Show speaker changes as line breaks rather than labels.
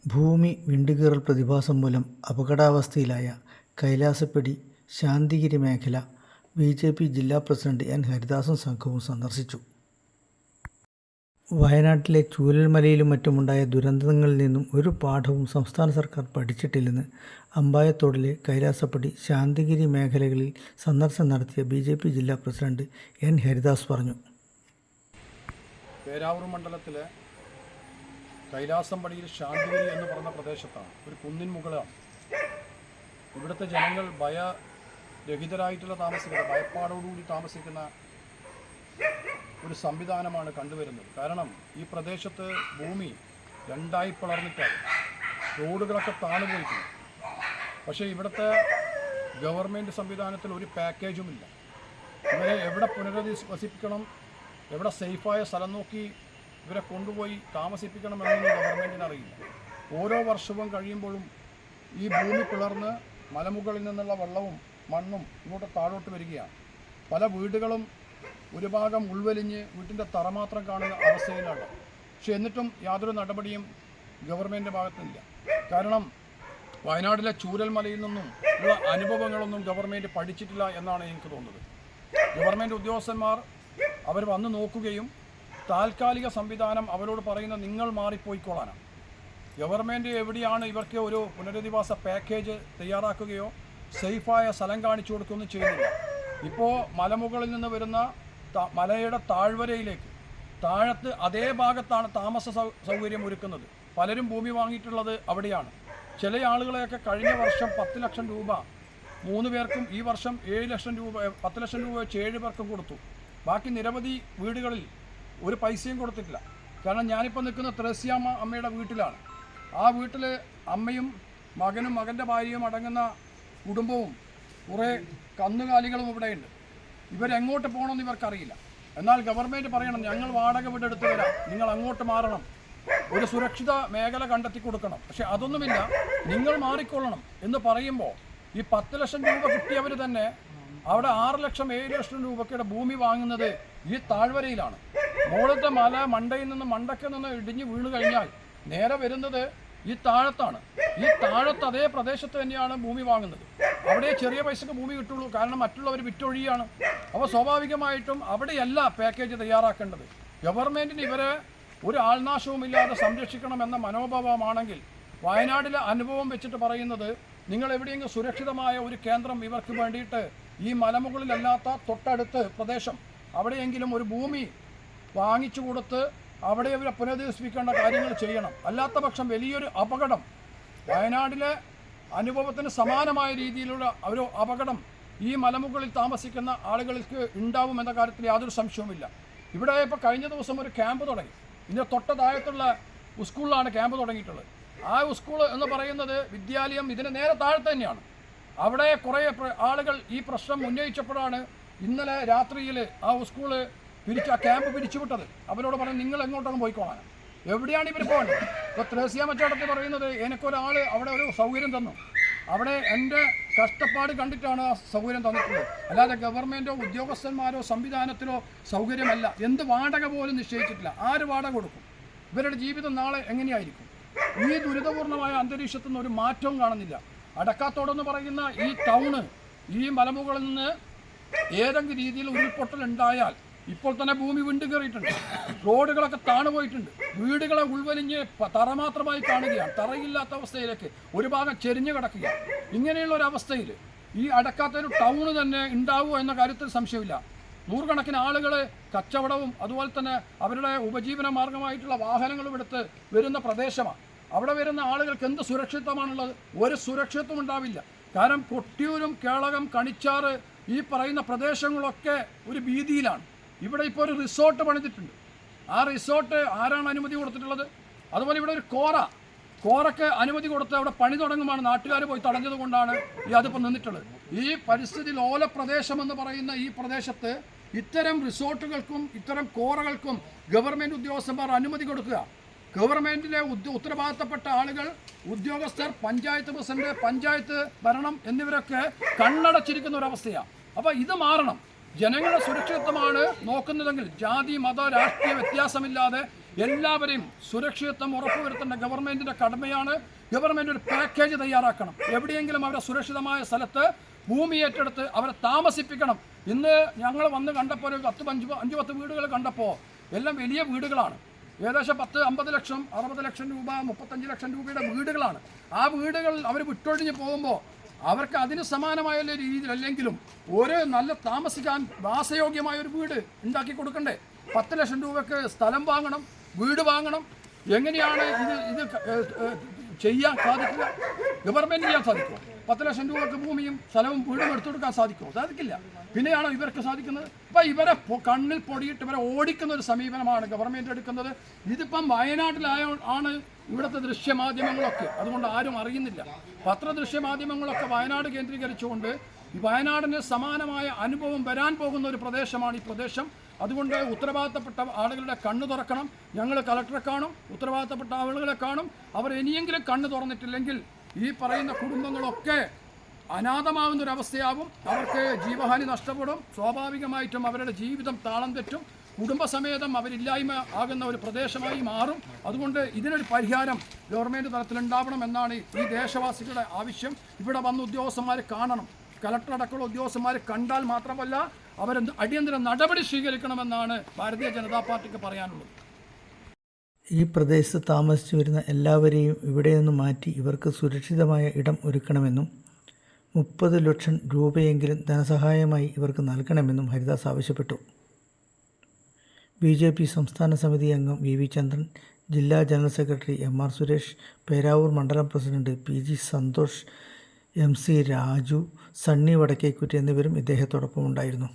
ഭൂമി വിണ്ടുകീറൽ പ്രതിഭാസം മൂലം അപകടാവസ്ഥയിലായ കൈലാസപ്പടി ശാന്തിഗിരി മേഖല ബി.ജെ.പി. ജില്ലാ പ്രസിഡന്റ് എൻ. ഹരിദാസും സംഘവും സന്ദർശിച്ചു. വയനാട്ടിലെ ചൂരൽമലയിലും മറ്റുമുണ്ടായ ദുരന്തങ്ങളിൽ നിന്നും ഒരു പാഠവും സംസ്ഥാന സർക്കാർ പഠിച്ചിട്ടില്ലെന്ന് അമ്പായത്തോടിലെ കൈലാസപ്പടി ശാന്തിഗിരി മേഖലകളിൽ സന്ദർശനം നടത്തിയ ബി.ജെ.പി. ജില്ലാ പ്രസിഡന്റ് എൻ. ഹരിദാസ് പറഞ്ഞു.
പേരാവൂർ മണ്ഡലത്തിലെ കൈലാസംപടിയിൽ ശാന്തിഗിരി എന്ന് പറഞ്ഞ പ്രദേശത്താണ്, ഒരു കുന്നിൻ മുകളാണ്. ഇവിടുത്തെ ജനങ്ങൾ ഭയരഹിതരായിട്ടുള്ള ഭയപ്പാടോടുകൂടി താമസിക്കുന്ന ഒരു സംവിധാനമാണ് കണ്ടുവരുന്നത്. കാരണം ഈ പ്രദേശത്ത് ഭൂമി രണ്ടായി പിളർന്നിട്ടാണ്, റോഡുകളൊക്കെ താണുപോയിട്ടുണ്ട്. പക്ഷേ ഇവിടുത്തെ ഗവൺമെൻറ് സംവിധാനത്തിൽ ഒരു പാക്കേജുമില്ല. ഇവരെ എവിടെ പുനരധിവസിപ്പിക്കണം, എവിടെ സേഫായ സ്ഥലം നോക്കി ഇവരെ കൊണ്ടുപോയി താമസിപ്പിക്കണമെന്നൊന്നും ഗവൺമെൻറ്റിന് അറിയില്ല. ഓരോ വർഷവും കഴിയുമ്പോഴും ഈ ഭൂമി പിളർന്ന് മലമുകളിൽ നിന്നുള്ള വെള്ളവും മണ്ണും ഇങ്ങോട്ട് താഴോട്ട് വരികയാണ്. പല വീടുകളും ഒരു ഭാഗം ഉൾവലിഞ്ഞ് വീട്ടിൻ്റെ തറ മാത്രം കാണുന്ന അവസ്ഥയിലാണ്. പക്ഷെ എന്നിട്ടും യാതൊരു നടപടിയും ഗവൺമെൻറ്റിൻ്റെ ഭാഗത്തില്ല. കാരണം വയനാട്ടിലെ ചൂരൽമലയിൽ നിന്നും ഉള്ള അനുഭവങ്ങളൊന്നും ഗവൺമെൻറ് പഠിച്ചിട്ടില്ല എന്നാണ് എനിക്ക് തോന്നുന്നത്. ഗവൺമെൻറ് ഉദ്യോഗസ്ഥന്മാർ അവർ വന്ന് നോക്കുകയും താൽക്കാലിക സംവിധാനം അവരോട് പറയുന്ന നിങ്ങൾ മാറിപ്പോയിക്കോളാനാണ്. ഗവൺമെൻറ് എവിടെയാണ് ഇവർക്ക് ഒരു പുനരധിവാസ പാക്കേജ് തയ്യാറാക്കുകയോ സേഫായ സ്ഥലം കാണിച്ചു കൊടുക്കുകയൊന്നും ചെയ്യുന്നില്ല. ഇപ്പോൾ മലമുകളിൽ നിന്ന് വരുന്ന മലയുടെ താഴ്വരയിലേക്ക് താഴത്ത് അതേ ഭാഗത്താണ് താമസ സൗകര്യം ഒരുക്കുന്നത്. പലരും ഭൂമി വാങ്ങിയിട്ടുള്ളത് അവിടെയാണ്. ചില ആളുകളെയൊക്കെ കഴിഞ്ഞ വർഷം 10 ലക്ഷം രൂപ 3 പേർക്കും, ഈ വർഷം 7 ലക്ഷം രൂപ 10 ലക്ഷം രൂപ വെച്ച് 7 പേർക്കും കൊടുത്തു. ബാക്കി നിരവധി വീടുകളിൽ ഒരു പൈസയും കൊടുത്തിട്ടില്ല. കാരണം ഞാനിപ്പോൾ നിൽക്കുന്ന ത്രേസ്യാമ്മ അമ്മയുടെ വീട്ടിലാണ്. ആ വീട്ടിൽ അമ്മയും മകനും മകൻ്റെ ഭാര്യയും അടങ്ങുന്ന കുടുംബവും കുറേ കന്നുകാലികളും ഇവിടെയുണ്ട്. ഇവരെങ്ങോട്ട് പോകണമെന്ന് ഇവർക്കറിയില്ല. എന്നാൽ ഗവൺമെൻറ് പറയണം, ഞങ്ങൾ വാടക വീടെടുത്ത് വരാം, നിങ്ങൾ അങ്ങോട്ട് മാറണം, ഒരു സുരക്ഷിത മേഖല കണ്ടെത്തി കൊടുക്കണം. പക്ഷെ അതൊന്നുമില്ല, നിങ്ങൾ മാറിക്കൊള്ളണം എന്ന് പറയുമ്പോൾ ഈ 10 ലക്ഷം രൂപ കിട്ടിയവർ തന്നെ അവിടെ 6 ലക്ഷം 7 ലക്ഷം രൂപയ്ക്കുടെ ഭൂമി വാങ്ങുന്നത് ഈ താഴ്വരയിലാണ്. മുകളിലത്തെ മണ്ടയിൽ നിന്ന് മണ്ടയ്ക്ക് നിന്ന് ഇടിഞ്ഞ് വീണ് കഴിഞ്ഞാൽ നേരെ വരുന്നത് ഈ താഴത്താണ്. ഈ താഴത്ത് അതേ പ്രദേശത്ത് തന്നെയാണ് ഭൂമി വാങ്ങുന്നത്. അവിടെ ചെറിയ പൈസക്ക് ഭൂമി കിട്ടുള്ളൂ, കാരണം മറ്റുള്ളവർ വിറ്റൊഴിയാണ്. അപ്പോൾ സ്വാഭാവികമായിട്ടും അവിടെയല്ല പാക്കേജ് തയ്യാറാക്കേണ്ടത്. ഗവൺമെൻറ്റിന് ഇവരെ ഒരു ആൾനാശവുമില്ലാതെ സംരക്ഷിക്കണമെന്ന മനോഭാവമാണെങ്കിൽ വയനാട്ടിലെ അനുഭവം വെച്ചിട്ട് പറയുന്നത്, നിങ്ങൾ എവിടെയെങ്കിലും സുരക്ഷിതമായ ഒരു കേന്ദ്രം ഇവർക്ക് വേണ്ടിയിട്ട് ഈ മലമുകളിലല്ലാത്ത തൊട്ടടുത്ത് പ്രദേശം അവിടെയെങ്കിലും ഒരു ഭൂമി വാങ്ങിച്ചു കൊടുത്ത് അവിടെ ഇവരെ പുനരധിവസിപ്പിക്കേണ്ട കാര്യങ്ങൾ ചെയ്യണം. അല്ലാത്ത പക്ഷം വലിയൊരു അപകടം, വയനാട്ടിലെ അനുഭവത്തിന് സമാനമായ രീതിയിലുള്ള ഒരു അപകടം ഈ മലമുകളിൽ താമസിക്കുന്ന ആളുകൾക്ക് ഉണ്ടാവുമെന്ന കാര്യത്തിൽ യാതൊരു സംശയവുമില്ല. ഇവിടെ ഇപ്പോൾ കഴിഞ്ഞ ദിവസം ഒരു ക്യാമ്പ് തുടങ്ങി. ഇതിൻ്റെ തൊട്ടതാഴത്തുള്ള സ്കൂളിലാണ് ക്യാമ്പ് തുടങ്ങിയിട്ടുള്ളത്. ആ സ്കൂൾ എന്ന് പറയുന്നത് വിദ്യാലയം ഇതിന് നേരെ താഴത്ത് തന്നെയാണ്. അവിടെ കുറേ ആളുകൾ ഈ പ്രശ്നം ഉന്നയിച്ചപ്പോഴാണ് ഇന്നലെ രാത്രിയിൽ ആ സ്കൂള് ആ ക്യാമ്പ് പിരിച്ചുവിട്ടത്. അവരോട് പറഞ്ഞു, നിങ്ങൾ എങ്ങോട്ടൊന്നും പോയിക്കോളാൻ. എവിടെയാണ് ഇവർ പോകേണ്ടത്? ഇപ്പോൾ ത്രേസ്യാമ്മച്ചേട്ടത്തി പറയുന്നത്, എനിക്കൊരാൾ അവിടെ ഒരു സൗകര്യം തന്നു, അവിടെ എൻ്റെ കഷ്ടപ്പാട് കണ്ടിട്ടാണ് ആ സൗകര്യം തന്നിട്ടുള്ളത്, അല്ലാതെ ഗവൺമെൻറ്റോ ഉദ്യോഗസ്ഥന്മാരോ സംവിധാനത്തിലോ സൗകര്യമല്ല. എന്ത് വാടക പോലും നിശ്ചയിച്ചിട്ടില്ല. ആര് വാടക കൊടുക്കും? ഇവരുടെ ജീവിതം നാളെ എങ്ങനെയായിരിക്കും? ഈ ദുരിതപൂർണമായ അന്തരീക്ഷത്തിൽ നിന്ന് ഒരു മാറ്റവും കാണുന്നില്ല. അടക്കാത്തോടെന്ന് പറയുന്ന ഈ ടൗണ്, ഈ മലമുകളിൽ നിന്ന് ഏതെങ്കിലും രീതിയിൽ ഉരുൾപൊട്ടൽ ഉണ്ടായാൽ ഇപ്പോൾ തന്നെ ഭൂമി വിണ്ടുകയറിയിട്ടുണ്ട്, റോഡുകളൊക്കെ താണുപോയിട്ടുണ്ട്, വീടുകളെ ഉൾവലിഞ്ഞ് തറ മാത്രമായി കാണുകയാണ്, തറയില്ലാത്ത അവസ്ഥയിലേക്ക് ഒരു ഭാഗം ചെരിഞ്ഞു കിടക്കുകയാണ്. ഇങ്ങനെയുള്ള ഒരു അവസ്ഥയിൽ ഈ അടക്കാത്തൊരു ടൗണ് തന്നെ ഉണ്ടാവുമോ എന്ന കാര്യത്തിൽ സംശയമില്ല. നൂറുകണക്കിന് ആളുകൾ കച്ചവടവും അതുപോലെ തന്നെ അവരുടെ ഉപജീവന മാർഗമായിട്ടുള്ള വാഹനങ്ങളും എടുത്ത് വരുന്ന പ്രദേശമാണ്. അവിടെ വരുന്ന ആളുകൾക്ക് എന്ത് സുരക്ഷിതമാണുള്ളത്? ഒരു സുരക്ഷിതത്വം ഉണ്ടാവില്ല. കാരണം കൊട്ടിയൂരും കേളകം കണിച്ചാറ് ഈ പറയുന്ന പ്രദേശങ്ങളൊക്കെ ഒരു ഭീതിയിലാണ്. ഇവിടെ ഇപ്പോൾ ഒരു റിസോർട്ട് പണിതിട്ടുണ്ട്. ആ റിസോർട്ട് ആരാണ് അനുമതി കൊടുത്തിട്ടുള്ളത്? അതുപോലെ ഇവിടെ ഒരു കോറയ്ക്ക് അനുമതി കൊടുത്ത് അവിടെ പണി തുടങ്ങുമാണ്. നാട്ടുകാർ പോയി തടഞ്ഞത് കൊണ്ടാണ് അതിപ്പോൾ നിന്നിട്ടുള്ളത്. ഈ പരിസ്ഥിതി ലോല പ്രദേശം എന്ന് പറയുന്ന ഈ പ്രദേശത്ത് ഇത്തരം റിസോർട്ടുകൾക്കും ഇത്തരം കോറകൾക്കും ഗവൺമെൻറ് ഉദ്യോഗസ്ഥന്മാർ അനുമതി കൊടുക്കുക. ഗവൺമെൻറ്റിലെ ഉത്തരവാദിത്തപ്പെട്ട ആളുകൾ, ഉദ്യോഗസ്ഥർ, പഞ്ചായത്ത് പ്രസിഡന്റ്, പഞ്ചായത്ത് ഭരണം എന്നിവരൊക്കെ കണ്ണടച്ചിരിക്കുന്ന ഒരവസ്ഥയാണ്. അപ്പോൾ ഇത് മാറണം. ജനങ്ങളുടെ സുരക്ഷിതത്വമാണ് നോക്കുന്നതെങ്കിൽ ജാതി മത രാഷ്ട്രീയ വ്യത്യാസമില്ലാതെ എല്ലാവരെയും സുരക്ഷിതത്വം ഉറപ്പുവരുത്തേണ്ട ഗവൺമെൻറ്റിൻ്റെ കടമയാണ്. ഗവൺമെൻറ് ഒരു പാക്കേജ് തയ്യാറാക്കണം. എവിടെയെങ്കിലും അവരെ സുരക്ഷിതമായ സ്ഥലത്ത് ഭൂമി ഏറ്റെടുത്ത് അവരെ താമസിപ്പിക്കണം. ഇന്ന് ഞങ്ങൾ വന്ന് കണ്ടപ്പോൾ ഒരു 5-10 വീടുകൾ കണ്ടപ്പോൾ എല്ലാം വലിയ വീടുകളാണ്. ഏകദേശം 10-50 ലക്ഷം 60 ലക്ഷം രൂപ 35 ലക്ഷം രൂപയുടെ വീടുകളാണ്. ആ വീടുകൾ അവർ വിട്ടൊഴിഞ്ഞ് പോകുമ്പോൾ അവർക്ക് അതിന് സമാനമായ രീതിയിലല്ലെങ്കിലും ഒരു നല്ല താമസിക്കാൻ വാസയോഗ്യമായ ഒരു വീട് ഉണ്ടാക്കി കൊടുക്കണ്ടേ? 10 ലക്ഷം രൂപയ്ക്ക് സ്ഥലം വാങ്ങണം, വീട് വാങ്ങണം. എങ്ങനെയാണ് ഇത് ചെയ്യാൻ സാധിക്കുക? ഗവൺമെൻറ് ചെയ്യാൻ സാധിക്കുമോ? 10 ലക്ഷം രൂപയ്ക്ക് ഭൂമിയും സ്ഥലവും വീടും എടുത്തു കൊടുക്കാൻ സാധിക്കുമോ? സാധിക്കില്ല. പിന്നെയാണോ ഇവർക്ക് സാധിക്കുന്നത്? അപ്പം ഇവരെ കണ്ണിൽ പൊടിയിട്ട് ഇവരെ ഓടിക്കുന്ന ഒരു സമീപനമാണ് ഗവൺമെൻറ് എടുക്കുന്നത്. ഇതിപ്പം വയനാട്ടിലാണ് ഇവിടുത്തെ ദൃശ്യമാധ്യമങ്ങളൊക്കെ, അതുകൊണ്ട് ആരും അറിയുന്നില്ല. പത്രദൃശ്യമാധ്യമങ്ങളൊക്കെ വയനാട് കേന്ദ്രീകരിച്ചുകൊണ്ട് ഈ വയനാടിന് സമാനമായ അനുഭവം വരാൻ പോകുന്ന ഒരു പ്രദേശമാണ് ഈ പ്രദേശം. അതുകൊണ്ട് ഉത്തരവാദിത്തപ്പെട്ട ആളുകളുടെ കണ്ണ് തുറക്കണം. ഞങ്ങൾ കളക്ടറെ കാണും, ഉത്തരവാദിത്തപ്പെട്ട ആളുകളെ കാണും. അവർ ഇനിയെങ്കിലും കണ്ണ് തുറന്നിട്ടില്ലെങ്കിൽ ഈ പറയുന്ന കുടുംബങ്ങളൊക്കെ അനാഥമാകുന്നൊരവസ്ഥയാവും. അവർക്ക് ജീവഹാനി നഷ്ടപ്പെടും. സ്വാഭാവികമായിട്ടും അവരുടെ ജീവിതം താളം തെറ്റും. കുടുംബസമേതം അവരില്ലായ്മ ആകുന്ന ഒരു പ്രദേശമായി മാറും. അതുകൊണ്ട് ഇതിനൊരു പരിഹാരം ഗവൺമെൻറ് തലത്തിലുണ്ടാവണം എന്നാണ് ഈ ദേശവാസികളുടെ ആവശ്യം. ഇവിടെ വന്ന് ഉദ്യോഗസ്ഥന്മാരെ കാണണം. കളക്ടർ അടക്കമുള്ള ഉദ്യോഗസ്ഥന്മാരെ കണ്ടാൽ മാത്രമല്ല അവരെന്ത് അടിയന്തര നടപടി സ്വീകരിക്കണമെന്നാണ് ഭാരതീയ ജനതാ പാർട്ടിക്ക് പറയാനുള്ളത്.
ഈ പ്രദേശത്ത് താമസിച്ചു വരുന്ന എല്ലാവരെയും ഇവിടെ നിന്ന് മാറ്റി ഇവർക്ക് സുരക്ഷിതമായ ഇടം ഒരുക്കണമെന്നും 30 ലക്ഷം രൂപയെങ്കിലും ധനസഹായമായി ഇവർക്ക് നൽകണമെന്നും ഹരിദാസ് ആവശ്യപ്പെട്ടു. BJP സംസ്ഥാന സമിതി അംഗം VV ചന്ദ്രൻ, ജില്ലാ general secretary MR Suresh, Peravoor മണ്ഡലം president PG Santhosh, MC Raju, Sunny Vadakkekutty എന്നിവരും ഇദ്ദേഹത്തോടൊപ്പം ഉണ്ടായിരുന്നു.